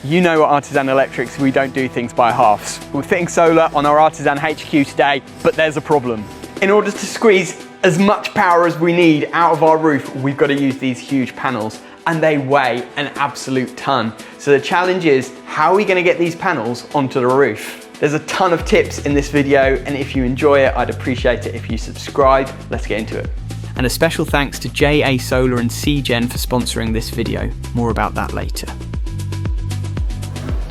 You know at Artisan Electrics we don't do things by halves. We're fitting solar on our Artisan HQ today, but there's a problem. In order to squeeze as much power as we need out of our roof, we've got to use these huge panels, and they weigh an absolute ton. So the challenge is, how are we going to get these panels onto the roof? There's a ton of tips in this video, and if you enjoy it, I'd appreciate it if you subscribe. Let's get into it. And a special thanks to JA Solar and Segen for sponsoring this video. More about that later.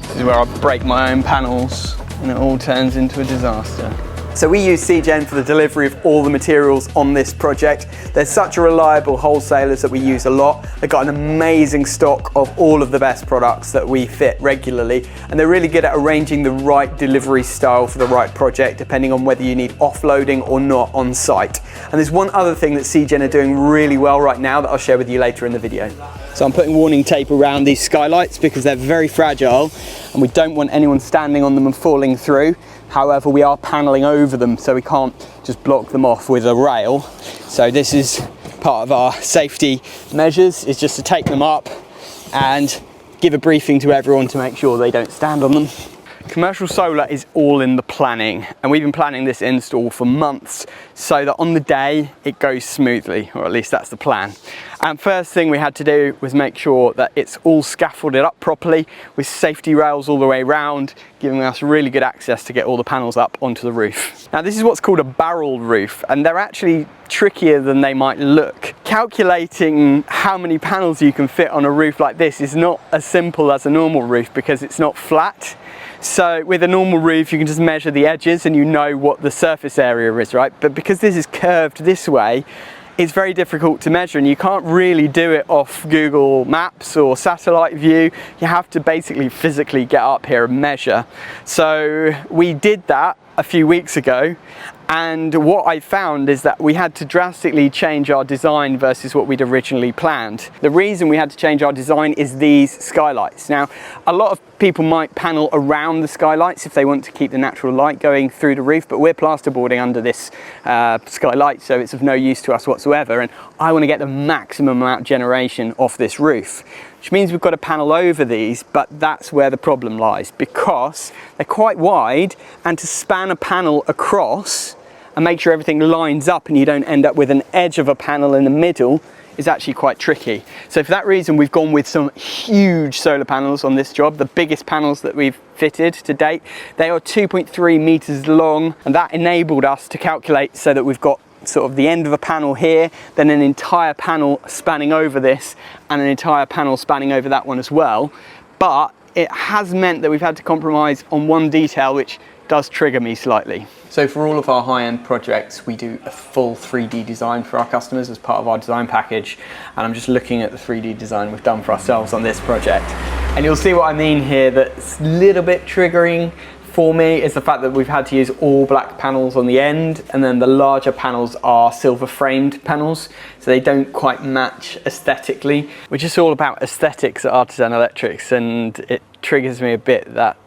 This is where I break my own panels and it all turns into a disaster. So we use Segen for the delivery of all the materials on this project. They're such a reliable wholesalers that we use a lot. They've got an amazing stock of all of the best products that we fit regularly, and they're really good at arranging the right delivery style for the right project, depending on whether you need offloading or not on site. And there's one other thing that Segen are doing really well right now that I'll share with you later in the video. So I'm putting warning tape around these skylights because they're very fragile and we don't want anyone standing on them and falling through. However, we are paneling over them, so we can't just block them off with a rail. So this is part of our safety measures, is just to take them up and give a briefing to everyone to make sure they don't stand on them. Commercial solar is all in the planning, and we've been planning this install for months so that on the day it goes smoothly, or at least that's the plan. And first thing we had to do was make sure that it's all scaffolded up properly with safety rails all the way around, giving us really good access to get all the panels up onto the roof. Now this is what's called a barrel roof, and they're actually trickier than they might look. Calculating how many panels you can fit on a roof like this is not as simple as a normal roof because it's not flat. So with a normal roof you can just measure the edges and you know what the surface area is, right? But because this is curved this way, it's very difficult to measure, and you can't really do it off Google Maps or satellite view. You have to basically physically get up here and measure. So we did that a few weeks ago, and what I found is that we had to drastically change our design versus what we'd originally planned. The reason we had to change our design is these skylights. Now, a lot of people might panel around the skylights if they want to keep the natural light going through the roof, but we're plasterboarding under this skylight, so it's of no use to us whatsoever, and I want to get the maximum amount of generation off this roof, which means we've got to panel over these, but that's where the problem lies, because they're quite wide, and to span a panel across and make sure everything lines up and you don't end up with an edge of a panel in the middle is actually quite tricky. So for that reason we've gone with some huge solar panels on this job, the biggest panels that we've fitted to date. They are 2.3 meters long, and that enabled us to calculate so that we've got sort of the end of a panel here, then an entire panel spanning over this and an entire panel spanning over that one as well. But it has meant that we've had to compromise on one detail which does trigger me slightly. So for all of our high-end projects, we do a full 3D design for our customers as part of our design package, and I'm just looking at the 3D design we've done for ourselves on this project. And you'll see what I mean here. That's a little bit triggering for me is the fact that we've had to use all black panels on the end, and then the larger panels are silver framed panels, so they don't quite match aesthetically. We're just all about aesthetics at Artisan Electrics, and it triggers me a bit that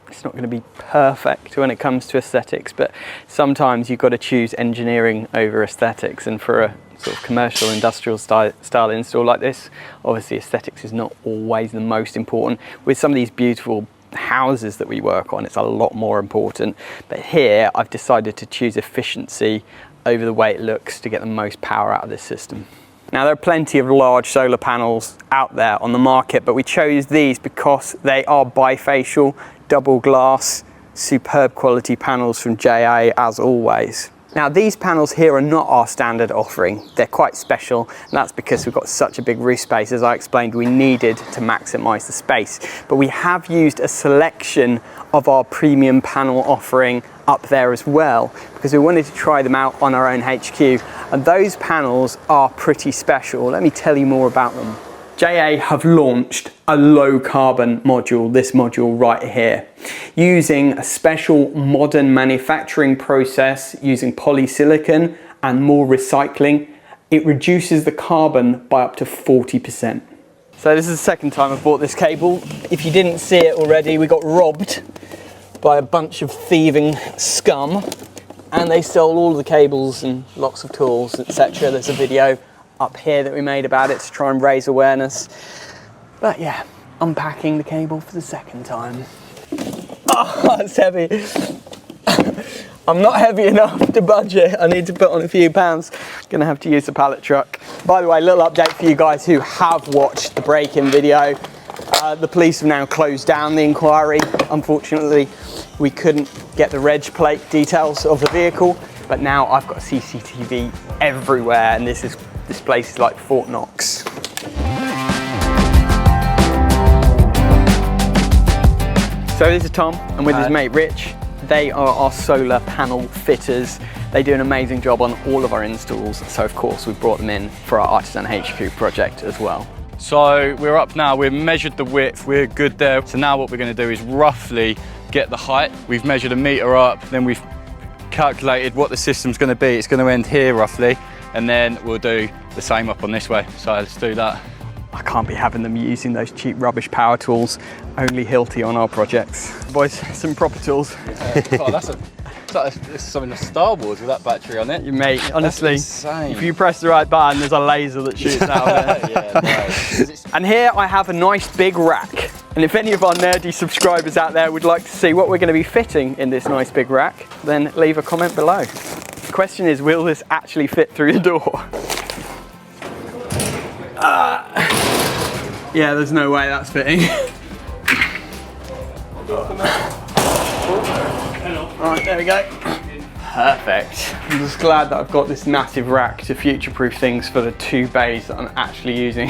it's not going to be perfect when it comes to aesthetics, but sometimes you've got to choose engineering over aesthetics, and for a sort of commercial industrial style install like this, obviously aesthetics is not always the most important. With some of these beautiful houses that we work on, it's a lot more important, but here I've decided to choose efficiency over the way it looks to get the most power out of this system. Now there are plenty of large solar panels out there on the market, but we chose these because they are bifacial, double glass, superb quality panels from JA as always. Now these panels here are not our standard offering, they're quite special, and that's because we've got such a big roof space. As I explained, we needed to maximise the space, but we have used a selection of our premium panel offering up there as well, because we wanted to try them out on our own HQ, and those panels are pretty special. Let me tell you more about them. JA have launched a low carbon module, this module right here, using a special modern manufacturing process using polysilicon and more recycling. It reduces the carbon by up to 40%. So this is the second time I've bought this cable. If you didn't see it already, we got robbed by a bunch of thieving scum, and they stole all the cables and lots of tools, etc. There's a video up here that we made about it to try and raise awareness. But yeah, unpacking the cable for the second time. Oh, it's heavy. I'm not heavy enough to budge it. I need to put on a few pounds. Gonna have to use the pallet truck. By the way, little update for you guys who have watched the break-in video. The police have now closed down the inquiry. Unfortunately, we couldn't get the reg plate details of the vehicle, but now I've got CCTV everywhere, and this place is like Fort Knox. So this is Tom, and with his mate Rich. They are our solar panel fitters. They do an amazing job on all of our installs. So of course we've brought them in for our Artisan HQ project as well. So we're up now, we've measured the width, we're good there. So now what we're going to do is roughly get the height. We've measured a metre up, then we've calculated what the system's going to be. It's going to end here roughly, and then we'll do the same up on this way. So let's do that. I can't be having them using those cheap rubbish power tools. Only Hilti on our projects. Boys, some proper tools. Oh, that's something like Star Wars with that battery on it. You mate, honestly, if you press the right button, there's a laser that shoots out of it. Yeah, nice. And here I have a nice big rack. And if any of our nerdy subscribers out there would like to see what we're going to be fitting in this nice big rack, then leave a comment below. The question is, will this actually fit through the door? Yeah, there's no way that's fitting. Alright, there we go. Perfect. I'm just glad that I've got this massive rack to future-proof things for the 2 bays that I'm actually using.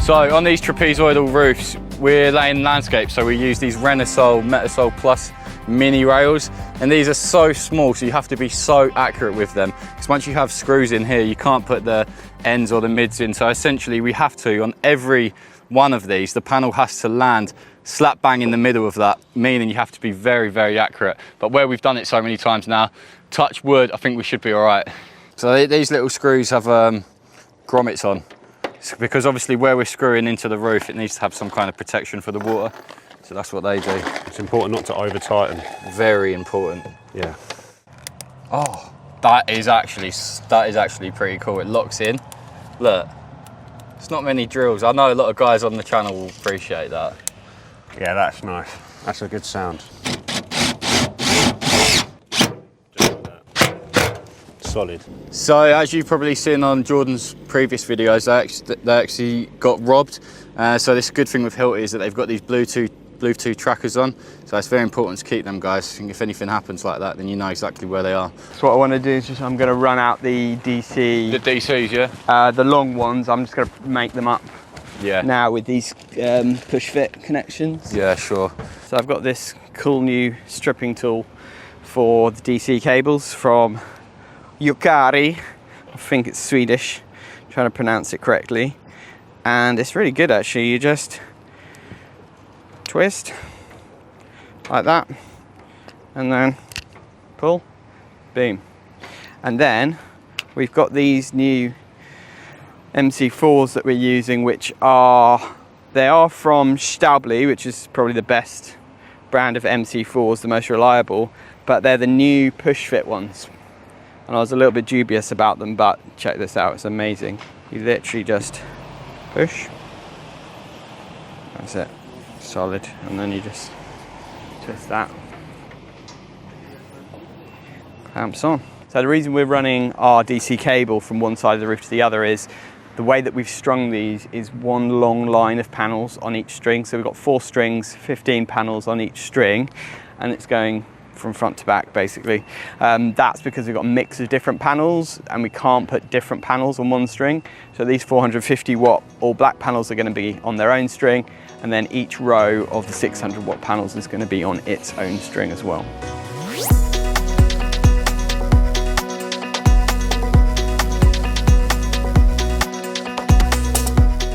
So on these trapezoidal roofs, we're laying landscape, so we use these Renosol Metasol Plus mini rails, and these are so small, so you have to be so accurate with them, because once you have screws in here, you can't put the ends or the mids in. So essentially we have to, on every one of these, the panel has to land slap bang in the middle of that, meaning you have to be very, very accurate. But where we've done it so many times now, touch wood, I think we should be all right. So these little screws have grommets on, because obviously where we're screwing into the roof, it needs to have some kind of protection for the water. So that's what they do. It's important not to over tighten. Very important. Yeah. Oh, that is actually pretty cool. It locks in. Look, it's not many drills. I know a lot of guys on the channel will appreciate that. Yeah, that's nice. That's a good sound. Solid. So as you've probably seen on Jordan's previous videos, they actually got robbed. So this good thing with Hilti is that they've got these Bluetooth trackers on, so it's very important to keep them, guys. If anything happens like that, then you know exactly where they are. So what I want to do is just, I'm going to run out the DC. The DCs, yeah? The long ones, I'm just going to make them up now with these push fit connections. Yeah, sure. So I've got this cool new stripping tool for the DC cables from 𝐒𝐻𝐫. I think it's Swedish, I'm trying to pronounce it correctly. And it's really good actually. You just twist like that and then pull, boom. And then we've got these new MC4s that we're using, which are from 𝐒𝐻𝐵, which is probably the best brand of MC4s, the most reliable, but they're the new push fit ones. And I was a little bit dubious about them, but check this out, it's amazing. You literally just push, that's it, solid, and then you just twist that, clamps on. So the reason we're running our DC cable from one side of the roof to the other is the way that we've strung these is one long line of panels on each string. So we've got 4 strings, 15 panels on each string, and it's going from front to back basically. That's because we've got a mix of different panels and we can't put different panels on one string. So these 450 watt all black panels are going to be on their own string, and then each row of the 600 watt panels is going to be on its own string as well.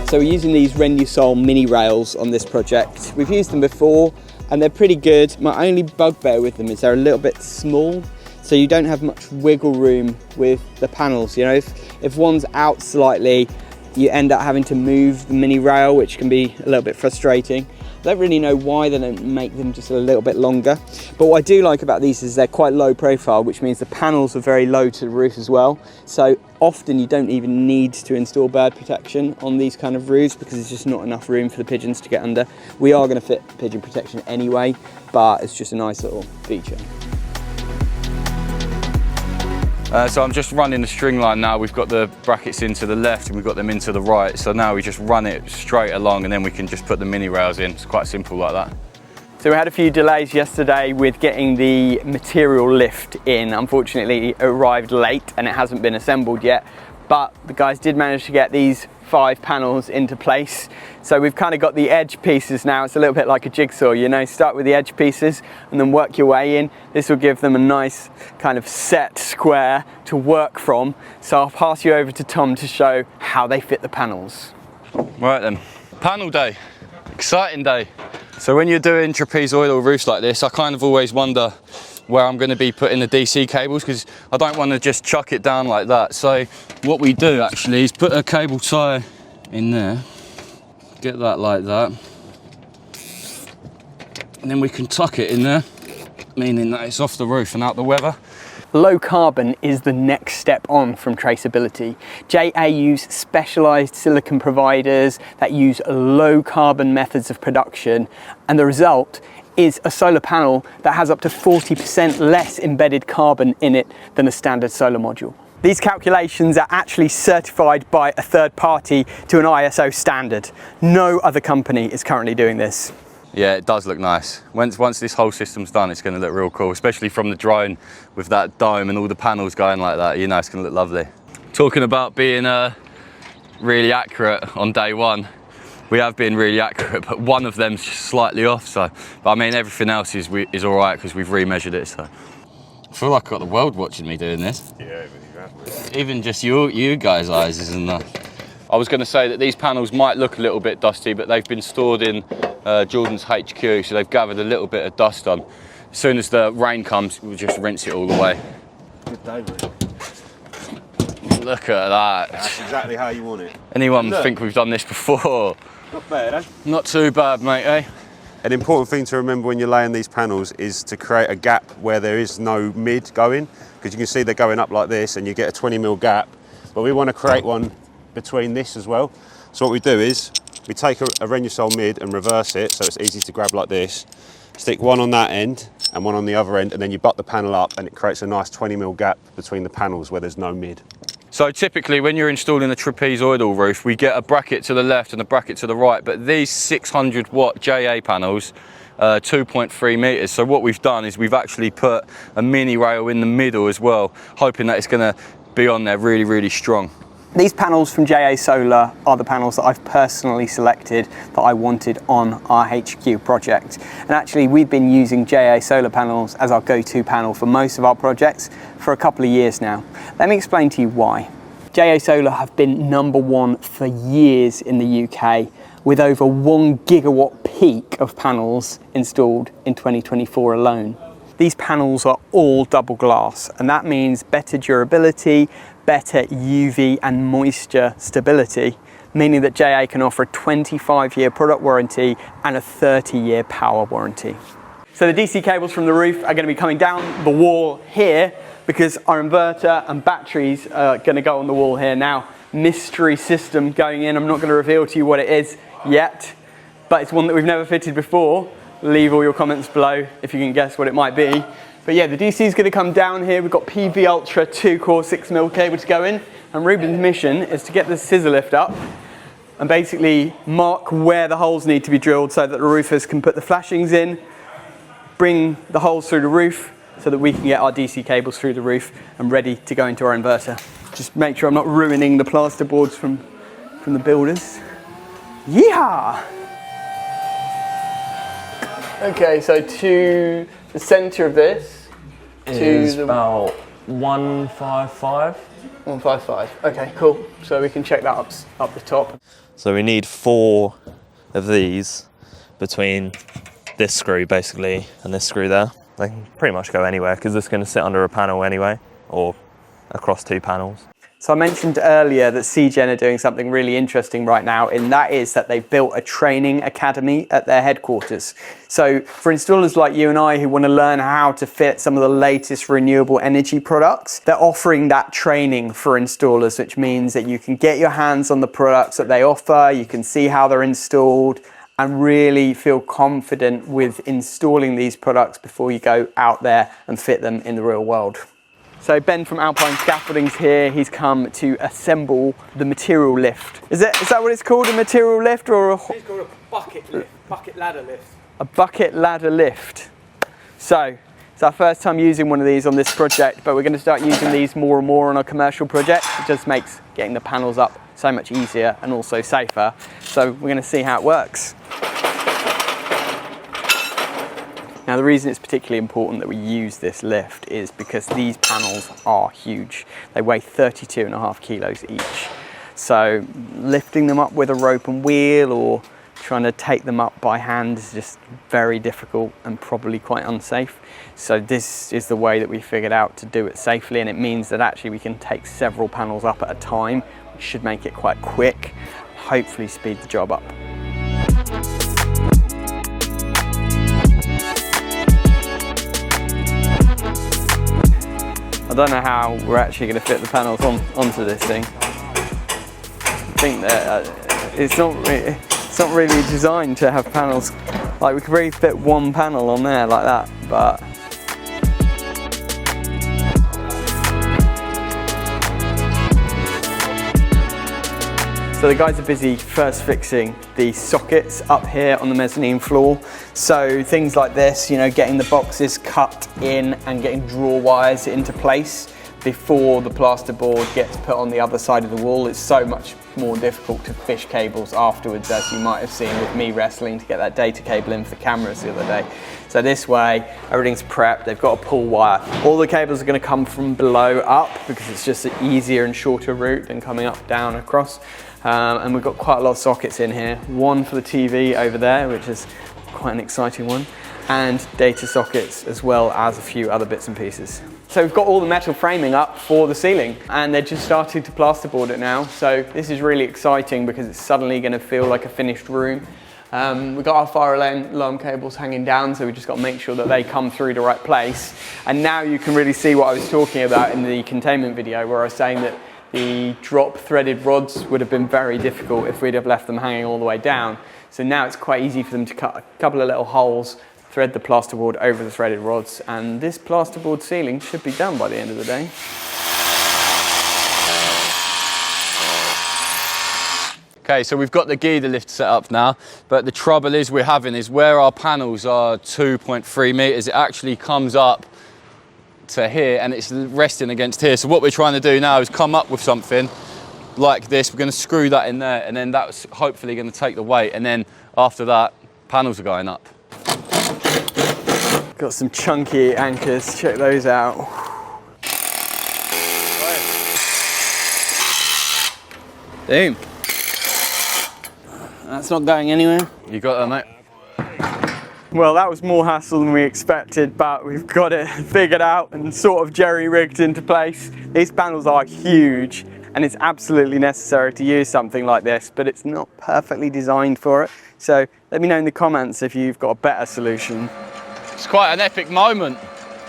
So we're using these Renosol mini rails on this project. We've used them before and they're pretty good. My only bugbear with them is they're a little bit small, so you don't have much wiggle room with the panels. You know, if one's out slightly, you end up having to move the mini rail, which can be a little bit frustrating. I don't really know why they don't make them just a little bit longer, but what I do like about these is they're quite low profile, which means the panels are very low to the roof as well. So often you don't even need to install bird protection on these kind of roofs because there's just not enough room for the pigeons to get under. We are going to fit pigeon protection anyway, but it's just a nice little feature. So I'm just running the string line now. We've got the brackets into the left and we've got them into the right. So now we just run it straight along and then we can just put the mini rails in. It's quite simple like that. So we had a few delays yesterday with getting the material lift in. Unfortunately, it arrived late and it hasn't been assembled yet, but the guys did manage to get these 5 panels into place. So we've kind of got the edge pieces now. It's a little bit like a jigsaw, you know, start with the edge pieces and then work your way in. This will give them a nice kind of set square to work from. So I'll pass you over to Tom to show how they fit the panels. Right then, panel day, exciting day. So when you're doing trapezoidal roofs like this, I kind of always wonder where I'm going to be putting the DC cables because I don't want to just chuck it down like that. So what we do actually is put a cable tie in there, get that like that, and then we can tuck it in there, meaning that it's off the roof and out the weather. Low carbon is the next step on from traceability. JA use specialised silicon providers that use low carbon methods of production, and the result is a solar panel that has up to 40% less embedded carbon in it than a standard solar module. These calculations are actually certified by a third party to an ISO standard. No other company is currently doing this. Yeah, it does look nice. Once this whole system's done, it's going to look real cool, especially from the drone with that dome and all the panels going like that. You know, it's going to look lovely. Talking about being really accurate on day one, we have been really accurate, but one of them's just slightly off. So, but I mean, everything else is all right because we've remeasured it. So, I feel like I've got the world watching me doing this. Yeah, exactly. Even just you guys' eyes isn't enough. I was going to say that these panels might look a little bit dusty, but they've been stored in Jordan's HQ, so they've gathered a little bit of dust on. As soon as the rain comes, we'll just rinse it all away. Good day, mate. Look at that. That's exactly how you want it. Anyone think we've done this before? Not bad, eh? Not too bad, mate, eh? An important thing to remember when you're laying these panels is to create a gap where there is no mid going, because you can see they're going up like this and you get a 20mm gap, but we want to create one between this as well. So what we do is we take a 𝐻𝐻𝐻𝐻 mid and reverse it so it's easy to grab like this, stick one on that end and one on the other end, and then you butt the panel up and it creates a nice 20mm gap between the panels where there's no mid. So typically when you're installing a trapezoidal roof, we get a bracket to the left and a bracket to the right, but these 600 watt JA panels, 2.3 meters. So what we've done is we've actually put a mini rail in the middle as well, hoping that it's gonna be on there really, really strong. These panels from JA Solar are the panels that I've personally selected that I wanted on our HQ project. And actually we've been using JA Solar panels as our go-to panel for most of our projects for a couple of years now. Let me explain to you why. JA Solar have been #1 for years in the UK with over 1 gigawatt peak of panels installed in 2024 alone. These panels are all double glass, and that means better durability, better UV and moisture stability, meaning that JA can offer a 25-year product warranty and a 30-year power warranty. So the DC cables from the roof are going to be coming down the wall here because our inverter and batteries are going to go on the wall here now. Mystery system going in. I'm not going to reveal to you what it is yet, but it's one that we've never fitted before. Leave all your comments below if you can guess what it might be. But yeah, the DC is going to come down here. We've got PV Ultra 2-core 6mm cable to go in, and Ruben's mission is to get the scissor lift up and basically mark where the holes need to be drilled so that the roofers can put the flashings in, bring the holes through the roof so that we can get our DC cables through the roof and ready to go into our inverter. Just make sure I'm not ruining the plasterboards from the builders. Yeehaw! Okay, so to the centre of this is about 155. 155. Okay, cool. So we can check that up the top. So we need 4 of these between this screw basically and this screw there. They can pretty much go anywhere because it's going to sit under a panel anyway, or across 2 panels. So I mentioned earlier that 𝐒𝐮 are doing something really interesting right now, and that is that they've built a training academy at their headquarters. So for installers like you and I who want to learn how to fit some of the latest renewable energy products, they're offering that training for installers, which means that you can get your hands on the products that they offer, you can see how they're installed, and really feel confident with installing these products before you go out there and fit them in the real world. So Ben from Alpine Scaffolding's here. He's come to assemble the material lift. Is that what it's called, a material lift, or It's called a bucket lift, bucket ladder lift. a bucket ladder lift? So it's our first time using one of these on this project, but we're going to start using these more and more on our commercial projects. It just makes getting the panels up so much easier and also safer. So we're going to see how it works. Now the reason it's particularly important that we use this lift is because these panels are huge. They weigh 32.5 kilos each. So lifting them up with a rope and wheel or trying to take them up by hand is just very difficult and probably quite unsafe. So this is the way that we figured out to do it safely, and it means that actually we can take several panels up at a time, which should make it quite quick, hopefully speed the job up. I don't know how we're actually going to fit the panels onto this thing. I think that it's not really designed to have panels. Like, we could really fit one panel on there like that, but so the guys are busy first fixing the sockets up here on the mezzanine floor. So things like this, you know, getting the boxes cut in and getting draw wires into place before the plasterboard gets put on the other side of the wall. It's so much more difficult to fish cables afterwards, as you might have seen with me wrestling to get that data cable in for the cameras the other day. So this way, everything's prepped, they've got a pull wire. All the cables are going to come from below up because it's just an easier and shorter route than coming up, down, across. And we've got quite a lot of sockets in here. One for the TV over there, which is quite an exciting one, and data sockets as well as a few other bits and pieces. So we've got all the metal framing up for the ceiling, and they're just starting to plasterboard it now. So this is really exciting because it's suddenly going to feel like a finished room. We've got our fire alarm cables hanging down, so we just got to make sure that they come through the right place. And now you can really see what I was talking about in the containment video, where I was saying that the drop threaded rods would have been very difficult if we'd have left them hanging all the way down. So now it's quite easy for them to cut a couple of little holes, thread the plasterboard over the threaded rods, and this plasterboard ceiling should be done by the end of the day. Okay, so we've got the 𝐒𝐿𝐵 lift set up now, but the trouble we're having is where our panels are 2.3 meters, it actually comes up to here and it's resting against here. So what we're trying to do now is come up with something like this. We're going to screw that in there, and then that's hopefully going to take the weight, and then after that, panels are going up. Got some chunky anchors, check those out. Boom. That's not going anywhere. You got that, mate? Well, that was more hassle than we expected, but we've got it figured out and sort of jerry-rigged into place. These panels are huge, and it's absolutely necessary to use something like this, but it's not perfectly designed for it. So let me know in the comments if you've got a better solution. It's quite an epic moment.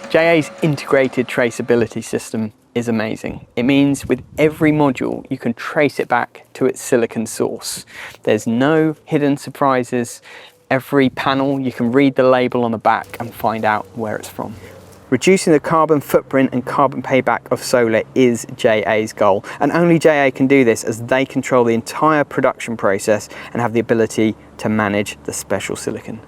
JA's integrated traceability system is amazing. It means with every module, you can trace it back to its silicon source. There's no hidden surprises. Every panel, you can read the label on the back and find out where it's from. Reducing the carbon footprint and carbon payback of solar is JA's goal, and only JA can do this as they control the entire production process and have the ability to manage the special silicon.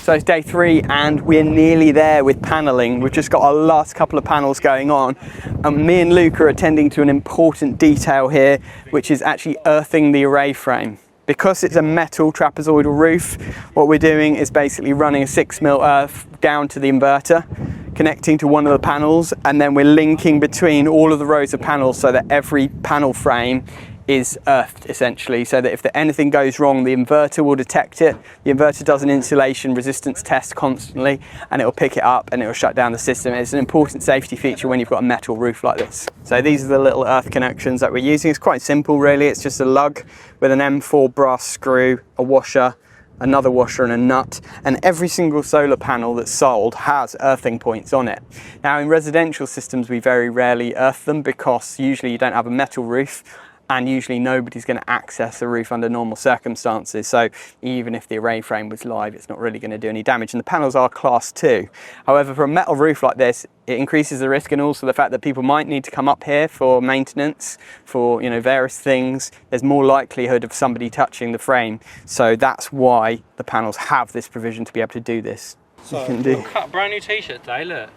So it's day 3 and we're nearly there with paneling. We've just got our last couple of panels going on, and me and Luke are attending to an important detail here, which is actually earthing the array frame. Because it's a metal trapezoidal roof, what we're doing is basically running a 6mm earth down to the inverter, connecting to one of the panels, and then we're linking between all of the rows of panels so that every panel frame is earthed essentially, so that if anything goes wrong, the inverter will detect it. The inverter does an insulation resistance test constantly, and it will pick it up and it will shut down the system. It's an important safety feature when you've got a metal roof like this. So these are the little earth connections that we're using. It's quite simple really. It's just a lug with an M4 brass screw, a washer, another washer and a nut, and every single solar panel that's sold has earthing points on it. Now in residential systems we very rarely earth them because usually you don't have a metal roof, and usually nobody's going to access the roof under normal circumstances. So even if the array frame was live, it's not really going to do any damage. And the panels are class 2. However, for a metal roof like this, it increases the risk, and also the fact that people might need to come up here for maintenance, for various things. There's more likelihood of somebody touching the frame. So that's why the panels have this provision to be able to do this. So, you can do. Cut a brand new t-shirt today, look.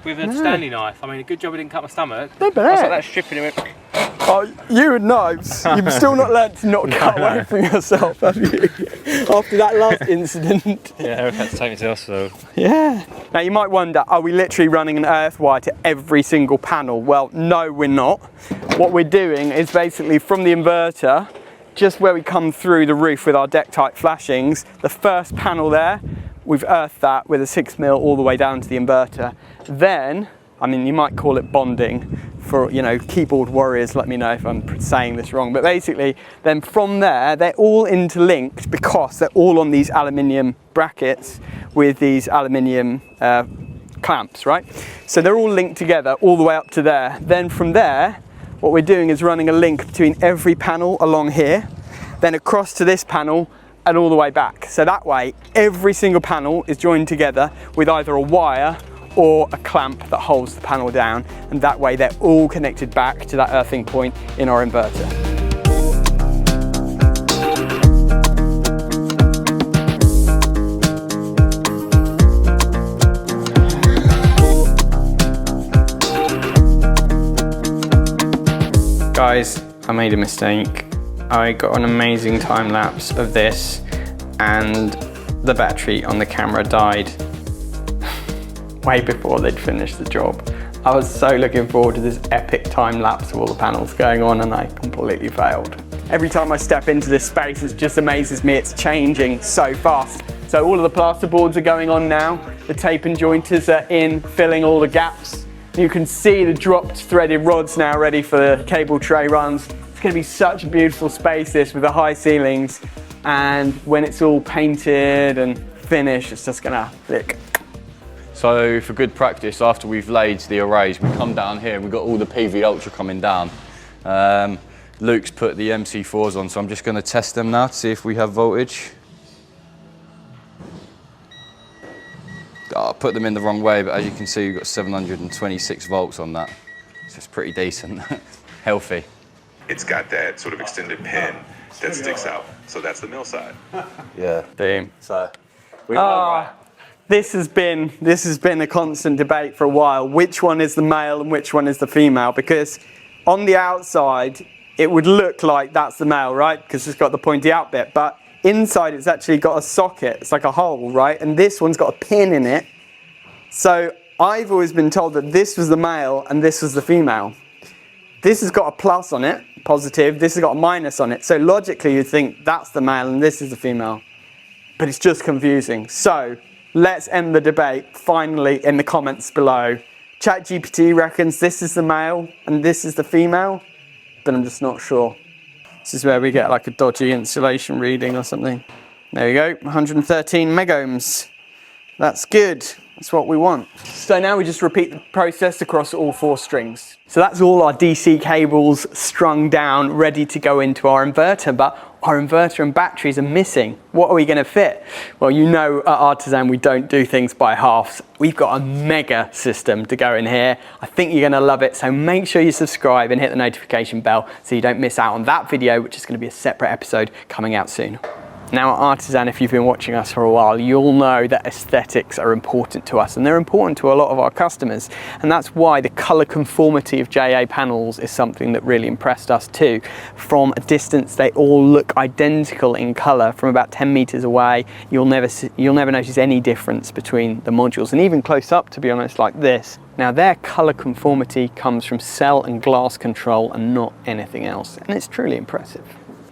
With a Stanley knife. I mean, a good job I didn't cut my stomach. No, but I was like that stripping him. Oh, you would know. You've still not learnt to not cut away from yourself, have you? After that last incident. Yeah, I've had to take me to the hospital. Yeah. Now you might wonder, are we literally running an earth wire to every single panel? Well, no, we're not. What we're doing is basically from the inverter, just where we come through the roof with our deck type flashings, the first panel there, we've earthed that with a 6mm all the way down to the inverter. Then, I mean, you might call it bonding for, keyboard warriors, let me know if I'm saying this wrong. But basically, then from there, they're all interlinked because they're all on these aluminium brackets with these aluminium clamps, right? So they're all linked together all the way up to there. Then from there, what we're doing is running a link between every panel along here, then across to this panel, and all the way back. So that way, every single panel is joined together with either a wire or a clamp that holds the panel down, and that way they're all connected back to that earthing point in our inverter. Guys, I made a mistake. I got an amazing time lapse of this and the battery on the camera died way before they'd finished the job. I was so looking forward to this epic time lapse of all the panels going on, and I completely failed. Every time I step into this space, it just amazes me. It's changing so fast. So all of the plasterboards are going on now. The tape and jointers are in, filling all the gaps. You can see the dropped threaded rods now ready for the cable tray runs. It's going to be such a beautiful space, this, with the high ceilings. And when it's all painted and finished, it's just going to flick. So for good practice, after we've laid the arrays, we come down here and we've got all the PV Ultra coming down. Luke's put the MC4s on, so I'm just going to test them now to see if we have voltage. I put them in the wrong way, but as you can see, we've got 726 volts on that. So it's pretty decent, healthy. It's got that sort of extended pin that sticks out, so that's the male side. Yeah. Boom. So we're all right. This has been a constant debate for a while. Which one is the male and which one is the female? Because on the outside, it would look like that's the male, right? Because it's got the pointy out bit. But inside, it's actually got a socket. It's like a hole, right? And this one's got a pin in it. So I've always been told that this was the male and this was the female. This has got a plus on it, positive. This has got a minus on it. So logically, you'd think that's the male and this is the female. But it's just confusing. So let's end the debate finally in the comments below. ChatGPT reckons this is the male and this is the female, but I'm just not sure. This is where we get like a dodgy insulation reading or something. There we go, 113 megohms. That's good. That's what we want. So now we just repeat the process across all 4 strings. So that's all our DC cables strung down, ready to go into our inverter, but our inverter and batteries are missing. What are we going to fit? Well, you know at Artisan we don't do things by halves. We've got a mega system to go in here. I think you're going to love it, so make sure you subscribe and hit the notification bell so you don't miss out on that video, which is going to be a separate episode coming out soon. Now at Artisan, if you've been watching us for a while, you'll know that aesthetics are important to us, and they're important to a lot of our customers. And that's why the colour conformity of JA panels is something that really impressed us too. From a distance, they all look identical in colour. From about 10 metres away, you'll never notice any difference between the modules, and even close up, to be honest, like this. Now their colour conformity comes from cell and glass control and not anything else, and it's truly impressive.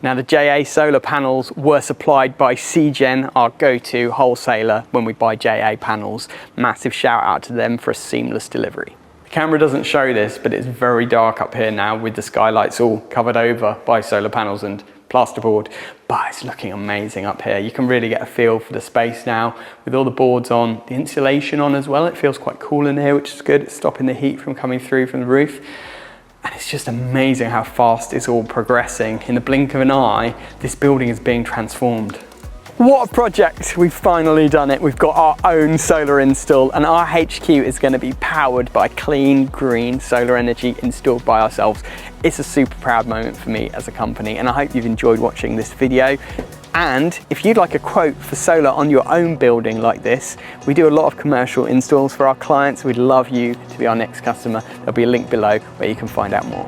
Now the JA solar panels were supplied by 𝐒𝐮, our go-to wholesaler when we buy JA panels. Massive shout out to them for a seamless delivery. The camera doesn't show this, but it's very dark up here now with the skylights all covered over by solar panels and plasterboard, but it's looking amazing up here. You can really get a feel for the space now with all the boards on, the insulation on as well. It feels quite cool in here, which is good. It's stopping the heat from coming through from the roof. And it's just amazing how fast it's all progressing. In the blink of an eye, this building is being transformed. What a project, we've finally done it. We've got our own solar install, and our HQ is going to be powered by clean, green solar energy installed by ourselves. It's a super proud moment for me as a company, and I hope you've enjoyed watching this video. And if you'd like a quote for solar on your own building like this, we do a lot of commercial installs for our clients. We'd love you to be our next customer. There'll be a link below where you can find out more.